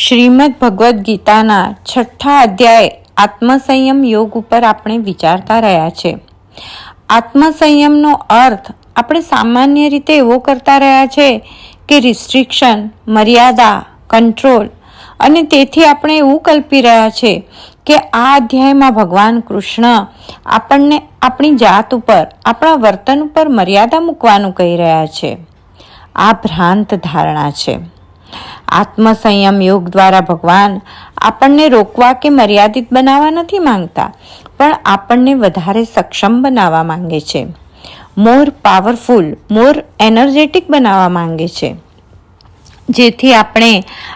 શ્રીમદ ભગવદ્ ગીતાના 6ઠા અધ્યાય આત્મસંયમ યોગ ઉપર આપણે વિચારતા રહ્યા છે. આત્મસંયમનો અર્થ આપણે સામાન્ય રીતે એવો કરતા રહ્યા છે કે રિસ્ટ્રિક્શન, મર્યાદા, કંટ્રોલ, અને તેથી આપણે એવું કલ્પી રહ્યા છે કે આ અધ્યાયમાં ભગવાન કૃષ્ણ આપણને આપણી જાત ઉપર, આપણા વર્તન ઉપર મર્યાદા મૂકવાનું કહી રહ્યા છે. આ ભ્રાંત ધારણા છે. આત્મસંયમ યોગ દ્વારા ભગવાન આપણને રોકવા કે મર્યાદિત બનાવવા નથી માંગતા, પણ આપણને વધારે સક્ષમ બનાવવા માંગે છે. મોર પાવરફુલ, મોર એનર્જેટિક બનાવવા માંગે છે, જેથી આપણે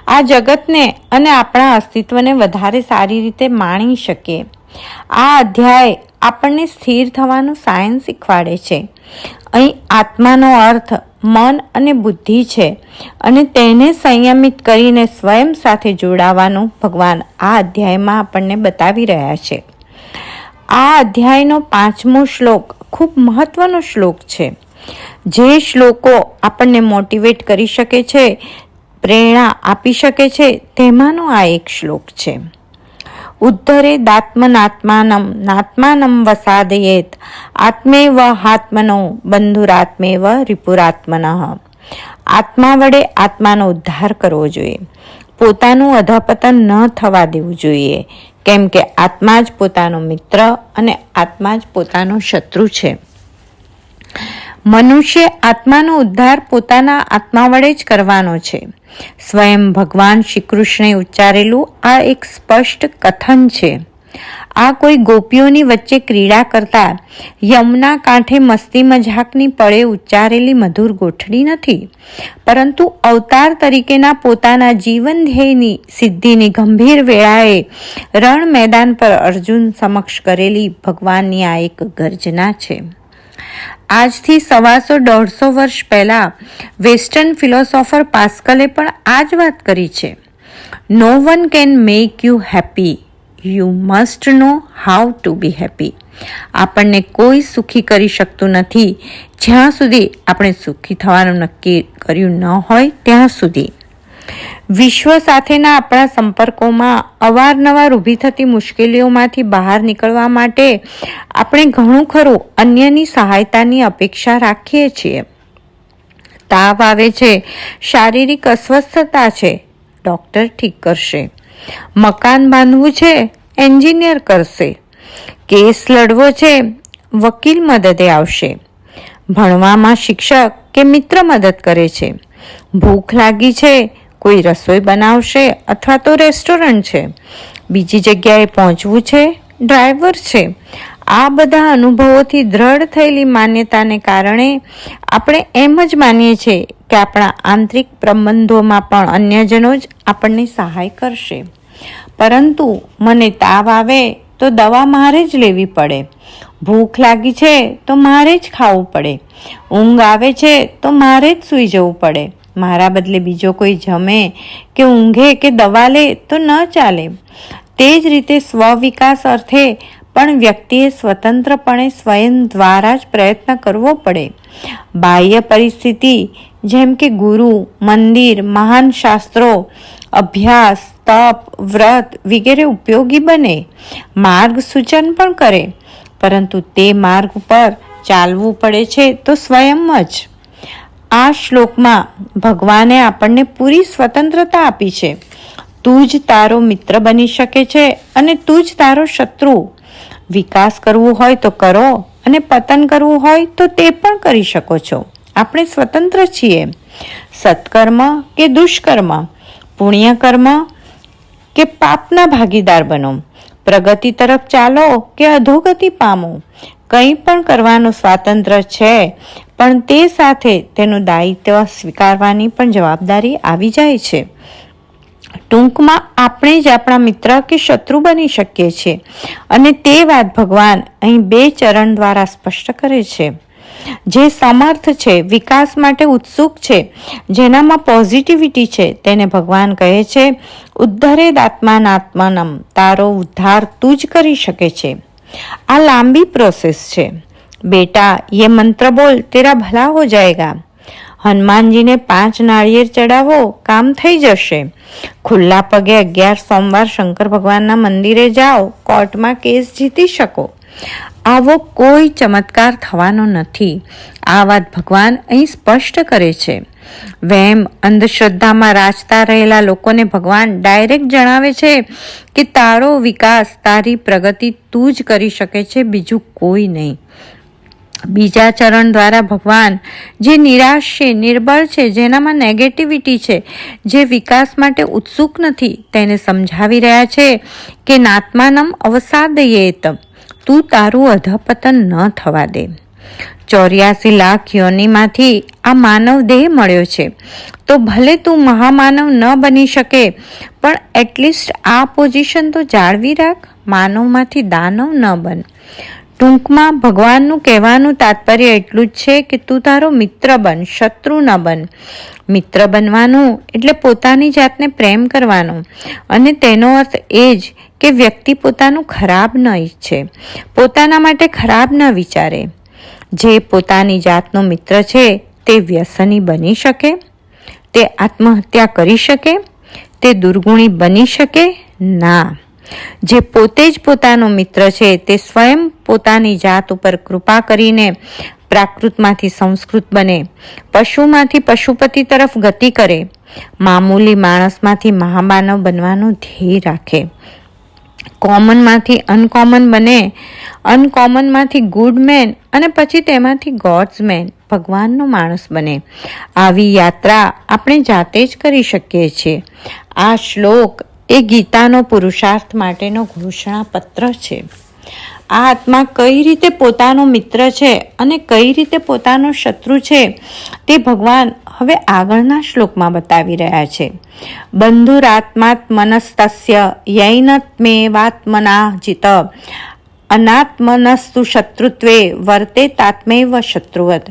આ જગતને અને આપણા અસ્તિત્વને વધારે સારી રીતે માણી શકીએ. આ અધ્યાય આપણને સ્થિર થવાનું સાયન્સ શીખવાડે છે. અહીં આત્માનો અર્થ મન અને બુદ્ધિ છે, અને તેને સંયમિત કરીને સ્વયં સાથે જોડાવાનું ભગવાન આ અધ્યાયમાં આપણને બતાવી રહ્યા છે. આ અધ્યાયનો 5મો શ્લોક ખૂબ મહત્વનો શ્લોક છે. જે શ્લોકો આપણને મોટિવેટ કરી શકે છે, પ્રેરણા આપી શકે છે, તેમાંનો આ એક શ્લોક છે. ઉદ્ધરેદાત્મનાત્માનમ નાત્માનમ વસાદયેત આત્મેવ હાત્મનો બંધુરાત્મેવ રિપુરાત્મનઃ. આત્મા વડે આત્માનો ઉદ્ધાર કરવો જોઈએ. પોતાનું અધપતન ન થવા દેવું જોઈએ, કેમ કે આત્મા જ પોતાનો મિત્ર અને આત્મા જ પોતાનો શત્રુ છે. મનુષ્ય આત્માનો ઉદ્ધાર પોતાના આત્મા વડે જ કરવાનો છે. સ્વયં ભગવાન શ્રી કૃષ્ણે ઉચ્ચારેલું આ એક સ્પષ્ટ કથન છે. આ કોઈ ગોપીઓની વચ્ચે ક્રીડા કરતા યમુના કાંઠે મસ્તી મજાકની પળે ઉચ્ચારેલી મધુર ગોઠડી નથી, પરંતુ અવતાર તરીકેના પોતાના જીવન ધ્યેયની સિદ્ધિની ગંભીર વેળાએ રણ મેદાન પર અર્જુન સમક્ષ કરેલી ભગવાનની આ એક ગર્જના છે. આજથી 125-150 વર્ષ પહેલા વેસ્ટર્ન ફિલોસોફર પાસ્કલે પણ આ જ વાત કરી છે. No one can make you happy, you must know how to be happy. આપણને કોઈ સુખી કરી શકતું નથી જ્યાં સુધી આપણે સુખી થવાનું નક્કી કર્યું ન હોય ત્યાં સુધી. વિશ્વ સાથેના આપણા સંપર્કોમાં અવારનવાર ઊભી થતી મુશ્કેલીઓમાંથી બહાર નીકળવા માટે આપણે ઘણું ખરું અન્યની સહાયતાની અપેક્ષા રાખીએ છીએ. તાવ આવે છે, શારીરિક અસ્વસ્થતા છે, ડૉક્ટર ઠીક કરશે. મકાન બાંધવું છે, એન્જિનિયર કરશે. કેસ લડવો છે, વકીલ મદદે આવશે. ભણવામાં શિક્ષક કે મિત્ર મદદ કરે છે. ભૂખ લાગી છે, કોઈ રસોઈ બનાવશે અથવા તો રેસ્ટોરન્ટ છે. બીજી જગ્યાએ પહોંચવું છે, ડ્રાઈવર છે. આ બધા અનુભવોથી દ્રઢ થયેલી માન્યતાને કારણે આપણે એમ જ માનીએ છીએ કે આપણા આંતરિક પ્રબંધોમાં પણ અન્યજનો જ આપણને સહાય કરશે. પરંતુ મને તાવ આવે તો દવા મારે જ લેવી પડે. ભૂખ લાગી છે તો મારે જ ખાવું પડે. ઊંઘ આવે છે તો મારે જ સૂઈ જવું પડે. મારા બદલે બીજો કોઈ જમે કે ઊંઘે કે દવા લે તો ન ચાલે. તે જ રીતે સ્વવિકાસ અર્થે પણ વ્યક્તિએ સ્વતંત્રપણે સ્વયં દ્વારા જ પ્રયત્ન કરવો પડે. બાહ્ય પરિસ્થિતિ જેમ કે ગુરુ, મંદિર, મહાન શાસ્ત્રો, અભ્યાસ, તપ, વ્રત વગેરે ઉપયોગી બને, માર્ગ સૂચન પણ કરે, પરંતુ તે માર્ગ પર ચાલવું પડે છે તો સ્વયં જ. આ શ્લોકમાં ભગવાને આપણને પૂરી સ્વતંત્રતા આપી છે. તું જ તારો મિત્ર બની શકે છે અને તું જ તારો શત્રુ. વિકાસ કરવું હોય તો કરો, અને પતન કરવું હોય તો તે પણ કરી શકો છો. આપણે સ્વતંત્ર છીએ. સત્કર્મ કે દુષ્કર્મ, પુણ્યકર્મ કે પાપના ભાગીદાર બનો, પ્રગતિ તરફ ચાલો કે અધોગતિ પામો, કંઈ પણ કરવાનું સ્વાતંત્ર્ય છે, પણ તે સાથે તેનું દાયિત્વ સ્વીકારવાની પણ જવાબદારી આવી જાય છે. ટૂંકમાં આપણે જ આપણા મિત્ર કે શત્રુ બની શકીએ છીએ, અને તે વાત ભગવાન અહીં 2 ચરણ દ્વારા સ્પષ્ટ કરે છે. જે સમર્થ છે, વિકાસ માટે ઉત્સુક છે, જેનામાં પોઝિટિવિટી છે, તેને ભગવાન કહે છે ઉદ્ધરેદાત્માનાત્માનમ, તારો ઉદ્ધાર તું જ કરી શકે છે. આ લાંબી પ્રોસેસ છે. બેટા, ये मंत्र बोल, तेरा भला हो जाएगा. હનુમાનજીને 5 નાળિયેર ચડાવો, કામ થઈ જશે. ખુલ્લા પગે 11 સોમવાર શંકર ભગવાનના મંદિરે જાઓ, કોર્ટમાં કેસ જીતી શકો. આવો કોઈ ચમત્કાર થવાનો નથી. આ વાત ભગવાન અહીં સ્પષ્ટ કરે છે. વહેમ અંધશ્રદ્ધામાં રાચતા રહેલા લોકોને ભગવાન ડાયરેક્ટ જણાવે છે કે તારો વિકાસ, તારી પ્રગતિ તું જ કરી શકે છે, બીજું કોઈ નહીં. બીજા ચરણ દ્વારા ભગવાન જે નિરાશ છે, નિર્બળ છે, જેનામાં નેગેટિવિટી છે, જે વિકાસ માટે ઉત્સુક નથી, તેને સમજાવી રહ્યા છે કે નાત્માનમ અવસાદયેત, તું તારું અધપતન ન થવા દે. 84 લાખ યોનિમાંથી આ માનવ દેહ મળ્યો છે, તો ભલે તું મહામાનવ ન બની શકે, પણ એટલીસ્ટ આ પોઝિશન તો જાળવી રાખ. માનવમાંથી દાનવ ન બન. ટૂંકમાં ભગવાનનું કહેવાનું તાત્પર્ય એટલું જ છે કે તું તારો મિત્ર બન, શત્રુ ન બન. મિત્ર બનવાનું એટલે પોતાની જાતને પ્રેમ કરવાનો, અને તેનો અર્થ એ જ કે વ્યક્તિ પોતાનું ખરાબ ન ઈચ્છે, પોતાના માટે ખરાબ ન વિચારે. જે પોતાની જાતનો મિત્ર છે તે વ્યસની બની શકે? તે આત્મહત્યા કરી શકે? તે દુર્ગુણી બની શકે? ના. જે પોતે જ પોતાનો મિત્ર છે તે સ્વયં પોતાની જાત ઉપર કૃપા કરીને પ્રાકૃતમાંથી સંસ્કૃત બને, પશુમાંથી પશુપતિ તરફ ગતિ કરે, મામૂલી માણસમાંથી મહામાનવ બનવાનું ધ્યેય રાખે, કોમનમાંથી અનકોમન બને, અનકોમનમાંથી ગુડ મેન, અને પછી તેમાંથી ગોડ્સ મેન, ભગવાનનો માણસ બને. આવી યાત્રા આપણે જાતે જ કરી શકીએ છીએ. આ શ્લોક એ ગીતાનો પુરુષાર્થ માટેનો ઘોષણાપત્ર છે. આ આત્મા કઈ રીતે પોતાનો મિત્ર છે અને કઈ રીતે પોતાનો શત્રુ છે તે ભગવાન હવે આગળના શ્લોકમાં બતાવી રહ્યા છે. બંધુરાત્માત્મનસ્તસ્ય યૈનત્મેવાત્મના જિત અનાત્મનસ્તુ શત્રુત્વે વર્તે તાત્મૈવ શત્રુવત.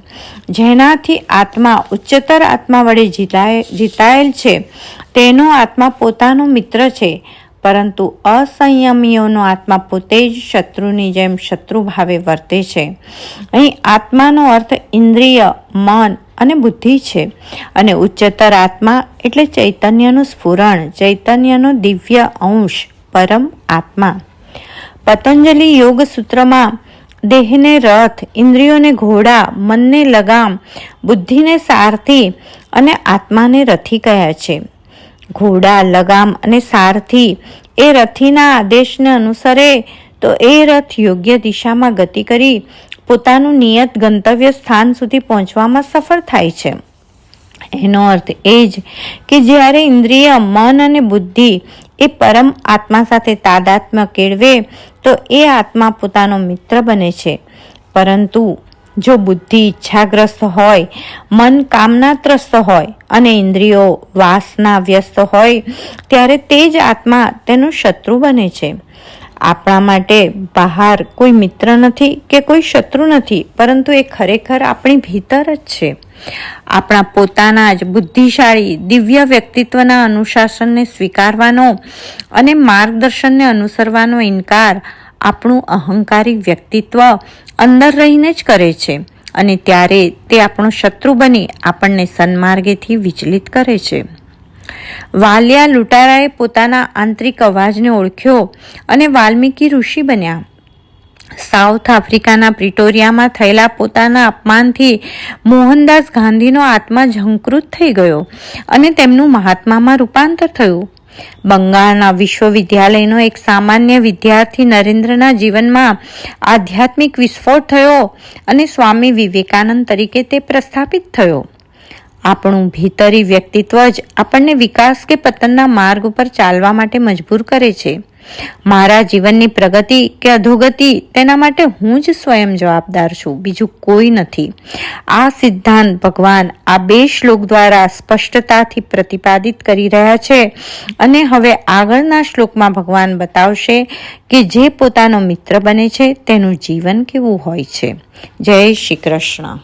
જેનાથી આત્મા ઉચ્ચતર આત્મા વડે જીતાયેલ છે તેનો આત્મા પોતાનો મિત્ર છે, પરંતુ અસંયમીઓનો આત્મા પોતે જ શત્રુની જેમ શત્રુ ભાવે વર્તે છે. અહીં આત્માનો અર્થ ઇન્દ્રિય, મન અને બુદ્ધિ છે, અને ઉચ્ચતર આત્મા એટલે ચૈતન્યનું સ્ફુરણ, ચૈતન્યનો દિવ્ય અંશ, પરમ આત્મા. પતંજલિ યોગ સૂત્રમાં દેહને રથ, ઇન્દ્રિયોને ઘોડા, મનને લગામ, બુદ્ધિને સારથી અને આત્માને રથી કહ્યા છે. ઘોડા, લગામ અને સારથી એ રથીના આદેશને અનુસરે તો એ રથ યોગ્ય દિશામાં ગતિ કરી પોતાનું નિયત ગંતવ્ય સ્થાન સુધી પહોંચવામાં સફળ થાય છે. એનો અર્થ એ જ કે જ્યારે ઇન્દ્રિય, મન અને બુદ્ધિ એ પરમ આત્મા સાથે તાદાત્મ્ય કેળવે તો એ આત્મા પોતાનો મિત્ર બને છે. પરંતુ જો બુદ્ધિ ઈચ્છાગ્રસ્ત હોય, મન કામનાત્રસ્ત હોય અને ઇન્દ્રિયો વાસના વ્યસ્ત હોય, ત્યારે તે જ આત્મા તેનો શત્રુ બને છે. આપણા માટે બહાર કોઈ મિત્ર નથી કે કોઈ શત્રુ નથી, પરંતુ એ ખરેખર આપણી ભીતર જ છે. આપણા પોતાના જ બુદ્ધિશાળી દિવ્ય વ્યક્તિત્વના અનુશાસનને સ્વીકારવાનો અને માર્ગદર્શનને અનુસરવાનો ઇનકાર આપણું અહંકારી વ્યક્તિત્વ અંદર રહીને જ કરે છે, અને ત્યારે તે આપણો શત્રુ બની આપણને સન્માર્ગેથી વિચલિત કરે છે. વાલિયા લૂંટારાએ પોતાના આંતરિક અવાજને ઓળખ્યો અને વાલ્મીકી ઋષિ બન્યા. સાઉથ આફ્રિકાના પ્રિટોરિયામાં થયેલા પોતાના અપમાનથી મોહનદાસ ગાંધીનો આત્મા ઝંકૃત થઈ ગયો અને તેમનું મહાત્મામાં રૂપાંતર થયું. બંગાળના વિશ્વવિદ્યાલયનો એક સામાન્ય વિદ્યાર્થી નરેન્દ્રના જીવનમાં આધ્યાત્મિક વિસ્ફોટ થયો અને સ્વામી વિવેકાનંદ તરીકે તે પ્રસ્થાપિત થયો. આપણું ભીતરી વ્યક્તિત્વ જ આપણને વિકાસ કે પતનના માર્ગ ઉપર ચાલવા માટે મજબૂર કરે છે. મારા જીવનની પ્રગતિ કે અધોગતિ તેના માટે હું જ સ્વયં જવાબદાર છું, બીજું કોઈ નથી. આ સિદ્ધાંત ભગવાન આ 2 શ્લોક દ્વારા સ્પષ્ટતાથી પ્રતિપાદિત કરી રહ્યા છે, અને હવે આગળના શ્લોકમાં ભગવાન બતાવશે કે જે પોતાનો મિત્ર બને છે તેનું જીવન કેવું હોય છે. જય શ્રી કૃષ્ણ.